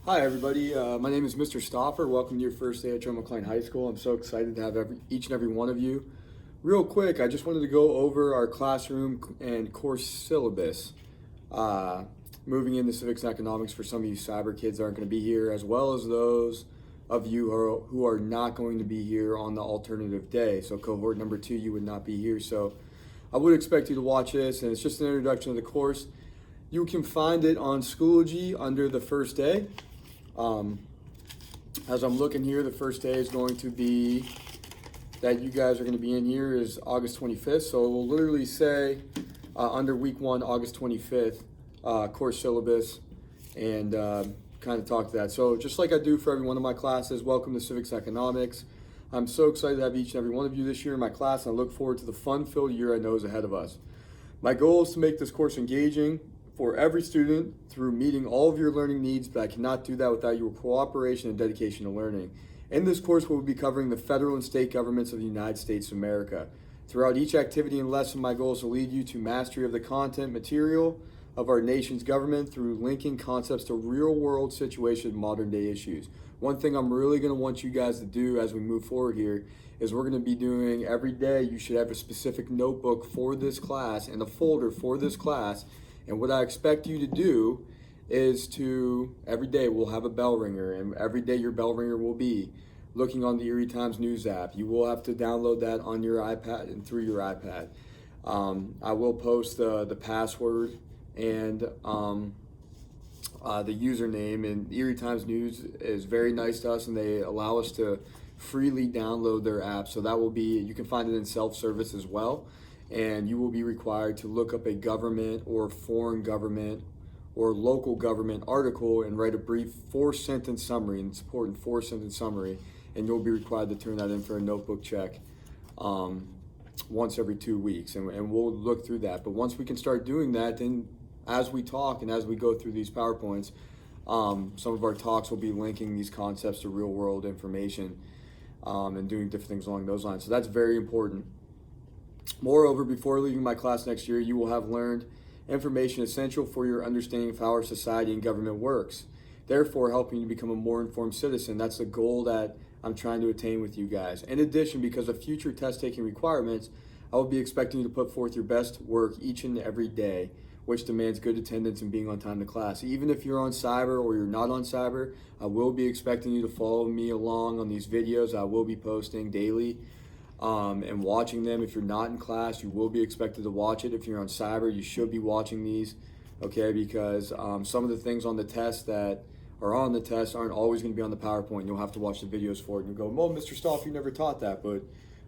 Hi everybody, my name is Mr. Stoffer. Welcome to your first day at Joe McLean High School. I'm so excited to have each and every one of you. Real quick, I just wanted to go over our classroom and course syllabus. Moving into Civics and Economics for some of you cyber kids that aren't going to be here, as well as those of you who are not going to be here on the alternative day. So cohort number 2, you would not be here. So I would expect you to watch this, and it's just an introduction to the course. You can find it on Schoology under the first day. As I'm looking here, the first day is going to be that you guys are going to be in here is August 25th. So we'll literally say under week 1, August 25th, course syllabus, and kind of talk to that. So just like I do for every one of my classes, welcome to Civics Economics. I'm so excited to have each and every one of you this year in my class, and I look forward to the fun-filled year I know is ahead of us. My goal is to make this course engaging for every student through meeting all of your learning needs, but I cannot do that without your cooperation and dedication to learning. In this course, we'll be covering the federal and state governments of the United States of America. Throughout each activity and lesson, my goal is to lead you to mastery of the content material of our nation's government through linking concepts to real-world situations, modern-day issues. One thing I'm really going to want you guys to do as we move forward here is we're going to be doing every day, you should have a specific notebook for this class and a folder for this class. And what I expect you to do is to, every day we'll have a bell ringer, and every day your bell ringer will be looking on the Erie Times News app. You will have to download that on your iPad and through your iPad. I will post the password and the username, and Erie Times News is very nice to us, and they allow us to freely download their app. So that will be, you can find it in self-service as well. And you will be required to look up a government or foreign government or local government article and write a brief 4-sentence summary, and it's important, 4-sentence summary, and you'll be required to turn that in for a notebook check once every 2 weeks, and we'll look through that. But once we can start doing that, then as we talk and as we go through these PowerPoints, some of our talks will be linking these concepts to real world information and doing different things along those lines. So that's very important. Moreover, before leaving my class next year, you will have learned information essential for your understanding of how our society and government works, therefore helping you to become a more informed citizen. That's the goal that I'm trying to attain with you guys. In addition, because of future test-taking requirements, I will be expecting you to put forth your best work each and every day, which demands good attendance and being on time to class. Even if you're on cyber or you're not on cyber, I will be expecting you to follow me along on these videos I will be posting daily. And watching them. If you're not in class, you will be expected to watch it. If you're on cyber, you should be watching these, okay? Because some of the things on the test that are on the test aren't always going to be on the PowerPoint. You'll have to watch the videos for it and go, "Well, Mr. Stoff, you never taught that," but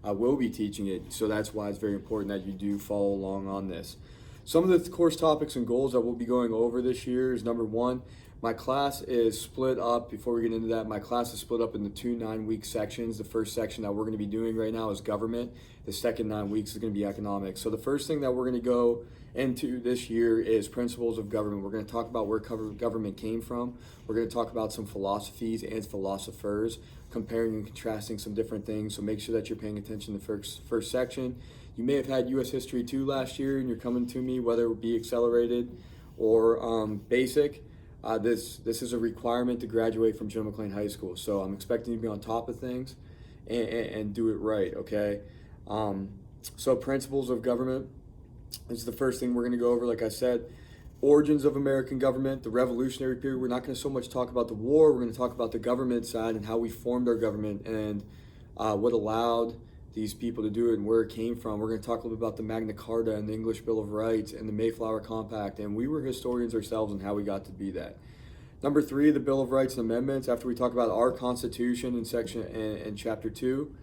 I will be teaching it. So that's why it's very important that you do follow along on this. Some of the course topics and goals that we'll be going over this year is number 1, my class is split up. Before we get into that, my class is split up into 2 9-week sections. The first section that we're going to be doing right now is government. The second 9 weeks is going to be economics. So the first thing that we're going to go into this year is principles of government. We're going to talk about where government came from. We're going to talk about some philosophies and philosophers, comparing and contrasting some different things. So make sure that you're paying attention to the first section. You may have had U.S. History 2 last year, and you're coming to me, whether it be accelerated or basic. This is a requirement to graduate from Joe McLean High School, so I'm expecting you to be on top of things and do it right, okay? So principles of government is the first thing we're going to go over. Like I said, origins of American government, the Revolutionary period. We're not going to so much talk about the war. We're going to talk about the government side and how we formed our government and what allowed these people to do it and where it came from. We're going to talk a little bit about the Magna Carta and the English Bill of Rights and the Mayflower Compact, and we were historians ourselves and how we got to be that. Number 3, the Bill of Rights and Amendments. After we talk about our Constitution in Chapter 2,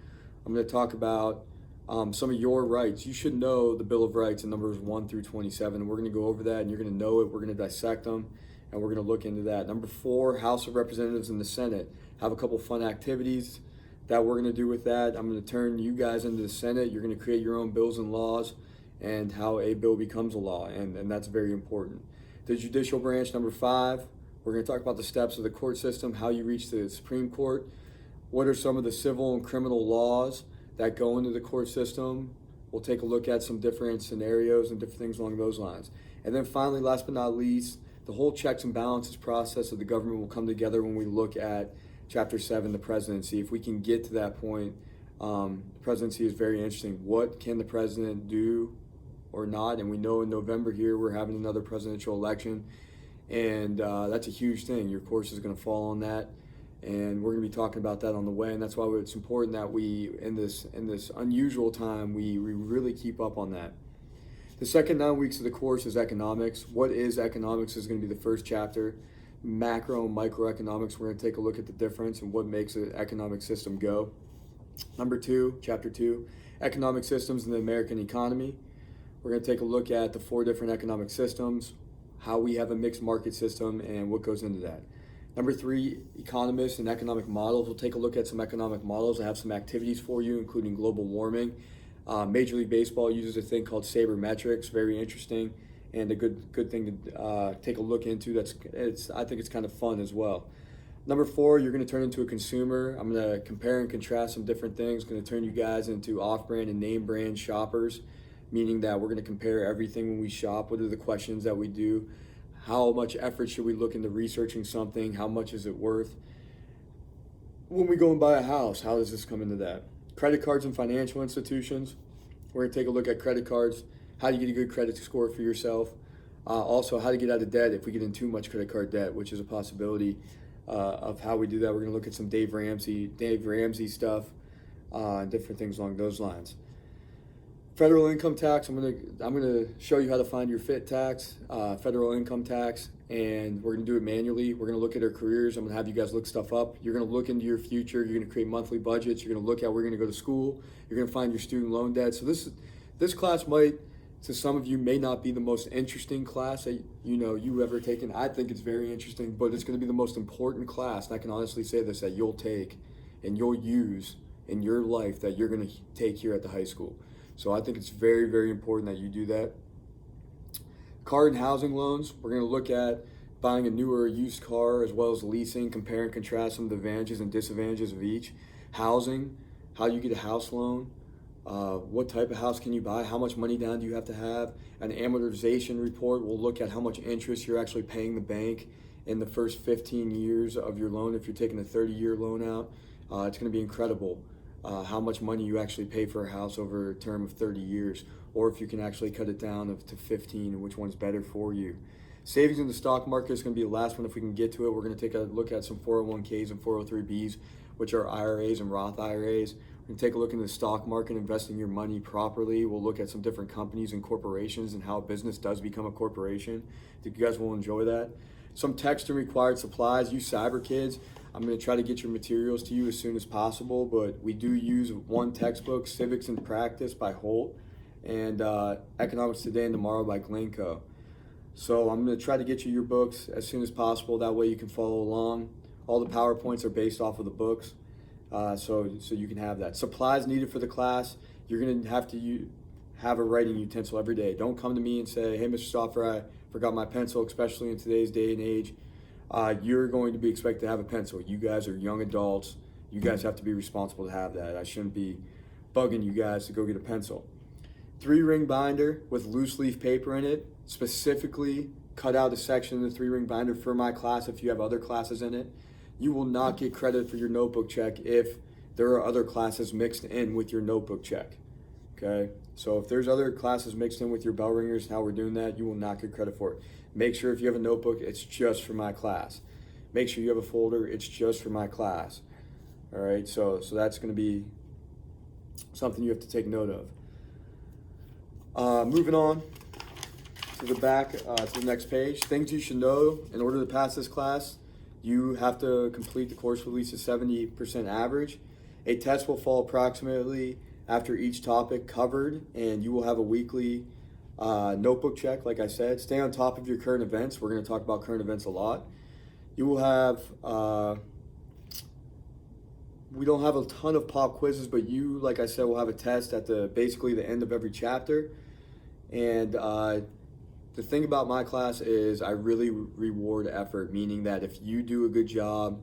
I'm going to talk about some of your rights. You should know the Bill of Rights in numbers 1 through 27. We're going to go over that, and you're going to know it. We're going to dissect them, and we're going to look into that. Number 4, House of Representatives and the Senate. Have a couple fun activities that we're going to do with that. I'm going to turn you guys into the Senate. You're going to create your own bills and laws and how a bill becomes a law, and that's very important. The judicial branch, number 5, we're going to talk about the steps of the court system, how you reach the Supreme Court, what are some of the civil and criminal laws that go into the court system. We'll take a look at some different scenarios and different things along those lines. And then finally, last but not least, the whole checks and balances process of the government will come together when we look at Chapter 7, the presidency. If we can get to that point, the presidency is very interesting. What can the president do or not? And we know in November here we're having another presidential election, and that's a huge thing. Your course is going to fall on that, and we're going to be talking about that on the way. And that's why it's important that we, in this unusual time, we really keep up on that. The second 9 weeks of the course is economics. What is economics is going to be the first chapter. Macro and microeconomics, we're going to take a look at the difference and what makes an economic system go. Number 2, chapter 2, economic systems in the American economy. We're going to take a look at the 4 different economic systems, how we have a mixed market system, and what goes into that. Number 3, economists and economic models. We'll take a look at some economic models. I have some activities for you, including global warming. Major League Baseball uses a thing called sabermetrics, very interesting, and a good thing to take a look into. I think it's kind of fun as well. Number 4, you're going to turn into a consumer. I'm going to compare and contrast some different things. Going to turn you guys into off-brand and name brand shoppers, meaning that we're going to compare everything when we shop. What are the questions that we do? How much effort should we look into researching something? How much is it worth? When we go and buy a house, how does this come into that? Credit cards and financial institutions. We're going to take a look at credit cards. How do you get a good credit score for yourself? Also, how to get out of debt if we get in too much credit card debt, which is a possibility of how we do that. We're going to look at some Dave Ramsey stuff, and different things along those lines. Federal income tax. I'm gonna show you how to find your FIT tax, federal income tax, and we're gonna do it manually. We're gonna look at our careers. I'm gonna have you guys look stuff up. You're gonna look into your future. You're gonna create monthly budgets. You're gonna look at where you're gonna go to school. You're gonna find your student loan debt. So this class might, to some of you, may not be the most interesting class that you've ever taken. I think it's very interesting, but it's gonna be the most important class. And I can honestly say this, that you'll take and you'll use in your life, that you're gonna take here at the high school. So I think it's very, very important that you do that. Car and housing loans. We're going to look at buying a new or a used car, as well as leasing, compare and contrast some of the advantages and disadvantages of each. Housing, how you get a house loan, what type of house can you buy, how much money down do you have to have. An amortization report will look at how much interest you're actually paying the bank in the first 15 years of your loan. If you're taking a 30-year loan out, it's going to be incredible. How much money you actually pay for a house over a term of 30 years, or if you can actually cut it down to 15, and which one's better for you. Savings in the stock market is going to be the last one if we can get to it. We're going to take a look at some 401ks and 403bs, which are IRAs and Roth IRAs. We're going to take a look into the stock market, investing your money properly. We'll look at some different companies and corporations and how a business does become a corporation. I think you guys will enjoy that. Some text and required supplies. You cyber kids, I'm going to try to get your materials to you as soon as possible, but we do use one textbook, Civics in Practice by Holt, and Economics Today and Tomorrow by Glencoe. So I'm going to try to get you your books as soon as possible. That way you can follow along. All the PowerPoints are based off of the books, so you can have that. Supplies needed for the class. You're going to have to have a writing utensil every day. Don't come to me and say, hey, Mr. Stoffer, I forgot my pencil, especially in today's day and age. You're going to be expected to have a pencil. You guys are young adults. You guys have to be responsible to have that. I shouldn't be bugging you guys to go get a pencil. 3-ring binder with loose leaf paper in it. Specifically cut out a section in the 3-ring binder for my class if you have other classes in it. You will not get credit for your notebook check if there are other classes mixed in with your notebook check. Okay? So if there's other classes mixed in with your bell ringers, how we're doing that, you will not get credit for it. Make sure if you have a notebook, it's just for my class. Make sure you have a folder, it's just for my class. All right, so that's going to be something you have to take note of. Moving on to the back, to the next page. Things you should know in order to pass this class. You have to complete the course with at least a 70% average. A test will fall approximately after each topic covered, and you will have a weekly notebook check, like I said. Stay on top of your current events. We're going to talk about current events a lot. You will have, we don't have a ton of pop quizzes, but you, like I said, will have a test at basically the end of every chapter. And the thing about my class is I really reward effort, meaning that if you do a good job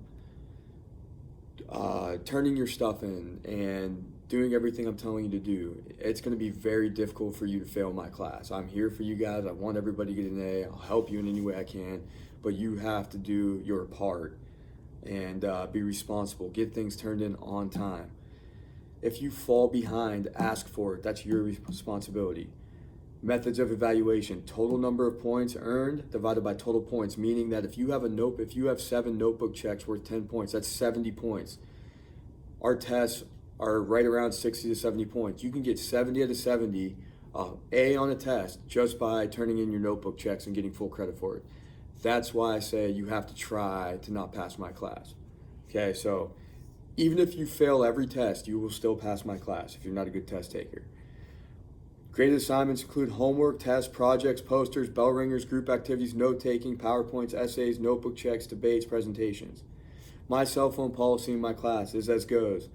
turning your stuff in and doing everything I'm telling you to do, it's going to be very difficult for you to fail my class. I'm here for you guys. I want everybody to get an A. I'll help you in any way I can, but you have to do your part and be responsible. Get things turned in on time. If you fall behind, ask for it. That's your responsibility. Methods of evaluation: total number of points earned divided by total points, meaning that if you have 7 notebook checks worth 10 points, that's 70 points. Our tests are right around 60 to 70 points. You can get 70 out of 70 A on a test just by turning in your notebook checks and getting full credit for it. That's why I say you have to try to not pass my class. Okay, so even if you fail every test, you will still pass my class if you're not a good test taker. Graded assignments include homework, tests, projects, posters, bell ringers, group activities, note-taking, PowerPoints, essays, notebook checks, debates, presentations. My cell phone policy in my class is as goes.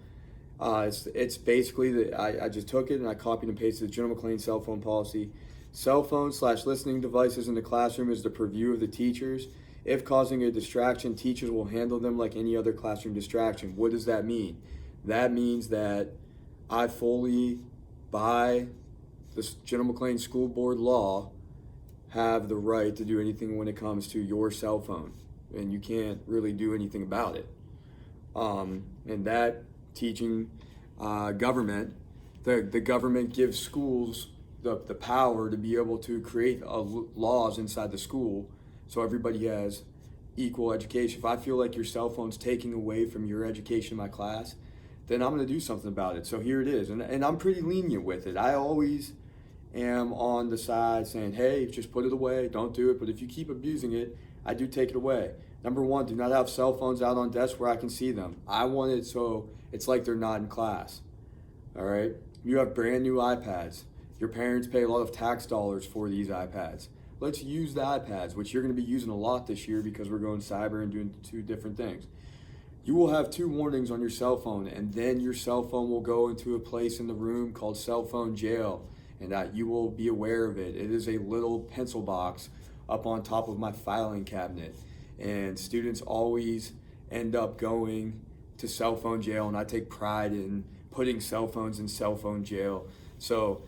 It's basically I just took it and I copied and pasted the General McLean cell phone policy. Cell phone/listening devices in the classroom is the purview of the teachers. If causing a distraction, teachers will handle them like any other classroom distraction. What does that mean? That means that I fully, by the General McLean School Board law, have the right to do anything when it comes to your cell phone, and you can't really do anything about it. And that teaching government, the government gives schools the power to be able to create laws inside the school so everybody has equal education. If I feel like your cell phone's taking away from your education in my class, then I'm going to do something about it. So here it is. And I'm pretty lenient with it. I always am on the side saying, hey, just put it away, don't do it. But if you keep abusing it, I do take it away. Number one, do not have cell phones out on desks where I can see them. I want it so it's like they're not in class. All right? You have brand new iPads. Your parents pay a lot of tax dollars for these iPads. Let's use the iPads, which you're going to be using a lot this year because we're going cyber and doing 2 different things. You will have 2 warnings on your cell phone, and then your cell phone will go into a place in the room called cell phone jail, and that you will be aware of it. It is a little pencil box up on top of my filing cabinet, and students always end up going to cell phone jail, and I take pride in putting cell phones in cell phone jail. So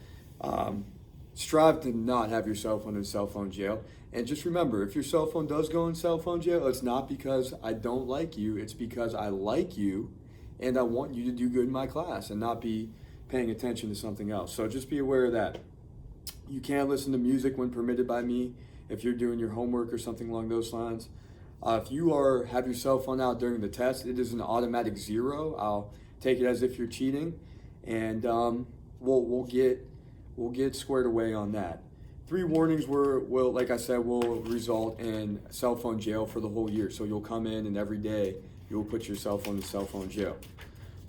strive to not have your cell phone in cell phone jail. And just remember, if your cell phone does go in cell phone jail, it's not because I don't like you, it's because I like you and I want you to do good in my class and not be paying attention to something else. So just be aware of that. You can't listen to music when permitted by me if you're doing your homework or something along those lines. If you have your cell phone out during the test, it is an automatic 0. I'll take it as if you're cheating, and we'll get squared away on that. 3 warnings will, like I said, will result in cell phone jail for the whole year. So you'll come in and every day you'll put your cell phone in cell phone jail.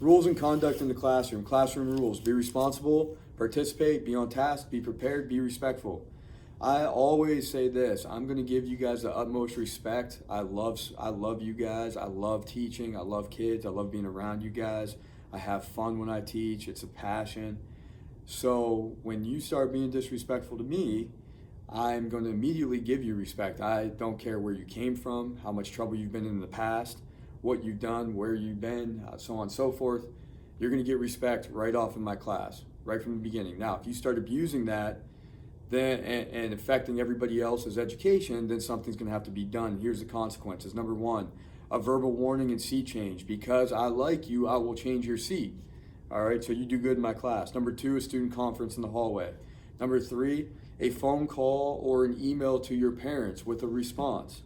Rules and conduct in the classroom. Classroom rules: be responsible, participate, be on task, be prepared, be respectful. I always say this: I'm going to give you guys the utmost respect. I love you guys. I love teaching. I love kids. I love being around you guys. I have fun when I teach. It's a passion. So when you start being disrespectful to me, I'm going to immediately give you respect. I don't care where you came from, how much trouble you've been in the past, what you've done, where you've been, so on and so forth. You're going to get respect right off in my class, right from the beginning. Now, if you start abusing that, then and affecting everybody else's education, then something's going to have to be done. Here's the consequences. Number 1, a verbal warning and seat change. Because I like you, I will change your seat. All right, so you do good in my class. Number 2, a student conference in the hallway. Number 3, a phone call or an email to your parents with a response.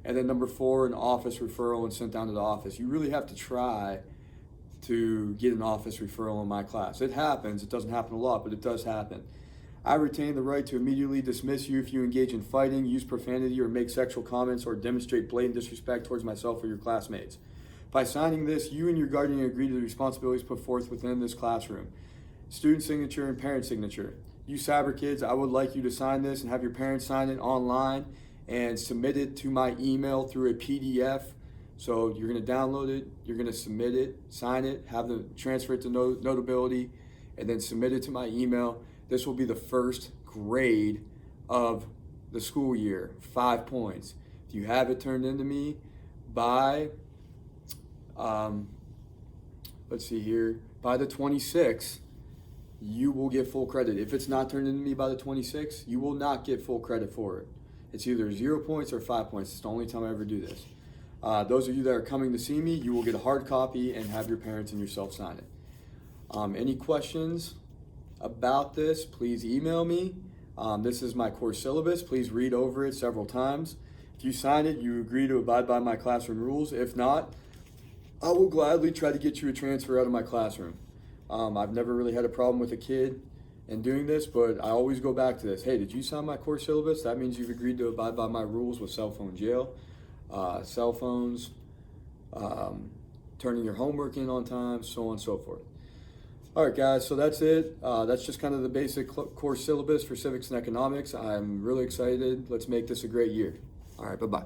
And then number 4, an office referral and sent down to the office. You really have to try to get an office referral in my class. It happens. It doesn't happen a lot, but it does happen. I retain the right to immediately dismiss you if you engage in fighting, use profanity, or make sexual comments, or demonstrate blatant disrespect towards myself or your classmates. By signing this, you and your guardian agree to the responsibilities put forth within this classroom. Student signature and parent signature. You cyber kids, I would like you to sign this and have your parents sign it online and submit it to my email through a PDF. So you're going to download it, you're going to submit it, sign it, have them transfer it to Notability, and then submit it to my email. This will be the first grade of the school year, 5 points. If you have it turned into me by, by by the 26th, you will get full credit. If it's not turned into me by the 26th, you will not get full credit for it. It's either 0 points or 5 points. It's the only time I ever do this. Those of you that are coming to see me, you will get a hard copy and have your parents and yourself sign it. Any questions about this, please email me. This is my course syllabus. Please read over it several times. If you sign it, you agree to abide by my classroom rules. If not, I will gladly try to get you a transfer out of my classroom. I've never really had a problem with a kid in doing this, but I always go back to this. Hey, did you sign my course syllabus? That means you've agreed to abide by my rules with cell phone jail, cell phones, turning your homework in on time, so on and so forth. All right, guys, so that's it. That's just kind of the basic course syllabus for civics and economics. I'm really excited. Let's make this a great year. All right, bye-bye.